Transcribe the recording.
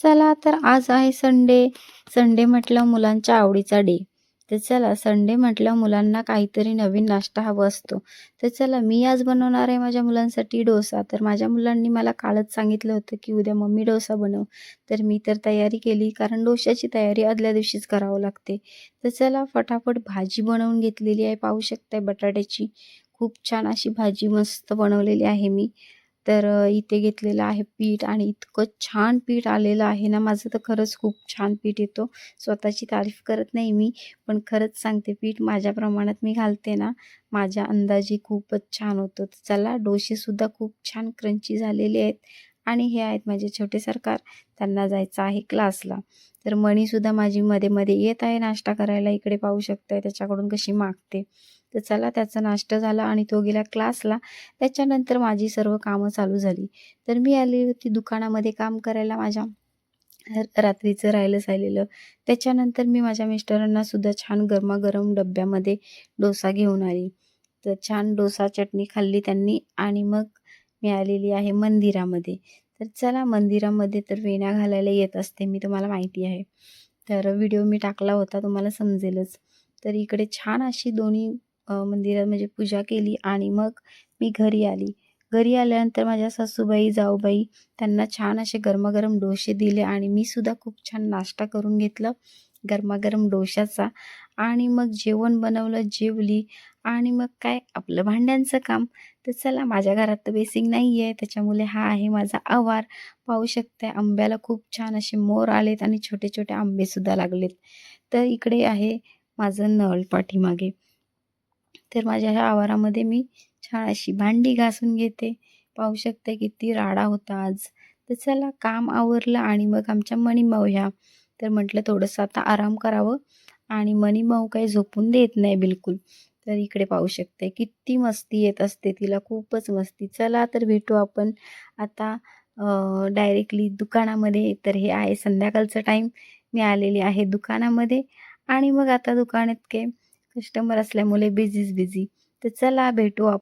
चला तर आज आहे संडे. संडे म्हटलं मुलांच्या आवडीचा डे. तर चला संडे म्हटलं मुलांना काहीतरी नवीन नाश्ता हवा असतो. तर चला मी आज बनवणार आहे माझ्या मुलांसाठी डोसा. तर माझ्या मुलांनी मला कालच सांगितलं होतं, की उद्या मम्मी डोसा बनव. तर मी तर तयारी केली कारण डोश्याची तयारी आदल्या दिवशीच करावं लागते. तर चला फटाफट भाजी बनवून घेतलेली आहे. पाहू शकताय बटाट्याची. खूप छान अशी भाजी मस्त बनवलेली आहे मी. तर इथे घेतलेलं आहे पीठ आणि इतकं छान पीठ आलेलं आहे ना, माझं तर खरंच खूप छान पीठ येतो. स्वतःची तारीफ करत नाही मी, पण खरंच सांगते पीठ माझ्या प्रमाणात मी घालते ना, माझ्या अंदाजे खूपच छान होतं. तर चला डोसेसुद्धा खूप छान क्रंची झालेले आहेत आणि हे आहेत माझे छोटे सरकार. त्यांना जायचं आहे क्लासला. तर मणीसुद्धा माझी मध्ये-मध्ये येत आहे नाश्ता करायला. इकडे पाहू शकताय त्याच्याकडून कशी मागते. तर चला त्याचा नाश्ता झाला आणि तो गेला क्लासला. त्याच्यानंतर माझी सर्व कामं चालू झाली. तर मी आली होती दुकानामध्ये काम करायला माझ्या. रात्रीचं राहिलेलं. त्याच्यानंतर मी माझ्या मिस्टरांना सुद्धा छान गरमागरम डब्यामध्ये डोसा घेऊन आली. तर छान डोसा चटणी खाल्ली त्यांनी आणि मग मी आलेली आहे मंदिरामध्ये. तर चला मंदिरामध्ये तर वेण्या घालायला येत असते मी, तुम्हाला माहिती आहे. तर व्हिडिओ मी टाकला होता, तुम्हाला समजेलच. तर इकडे छान अशी दोन्ही मंदिरात म्हणजे पूजा केली आणि मग मी घरी आली. घरी आल्यानंतर माझ्या सासूबाई, जाऊबाई त्यांना छान असे गरमागरम डोसे दिले आणि मी सुद्धा खूप छान नाश्ता करून घेतलं गरमागरम डोशाचा आणि मग जेवण बनवलं, जेवली आणि मग काय आपलं भांड्यांचं काम. तर चला माझ्या घरात तर बेसिंग नाही आहे, त्याच्यामुळे हा आहे माझा आवार. पाहू शकता आंब्याला खूप छान असे मोर आलेत आणि छोटे-छोटे आंबेसुद्धा लागलेत. तर इकडे आहे माझं नळ पाठीमागे. तर माझ्या ह्या आवारामध्ये मी छान अशी भांडी घासून घेते. पाहू शकता किती राडा होता आज. तर चला काम आवरलं आणि मग आमच्या मणीमाऊ ह्या. तर म्हटलं थोडंसं आता आराम करावं आणि मणीमाऊ काही झोपून देत नाही बिलकुल. तर इकडे पाहू शकते किती मस्ती येत असते तिला, खूपच मस्ती. चला तर भेटू आपण आता डायरेक्टली दुकानामध्ये. तर हे आहे संध्याकाळचा टाईम. मी आलेली आहे दुकानामध्ये आणि मग आता दुकानात काय कस्टमर असल्यामुळे बिझीच बिझी. तर चला भेटू आपण.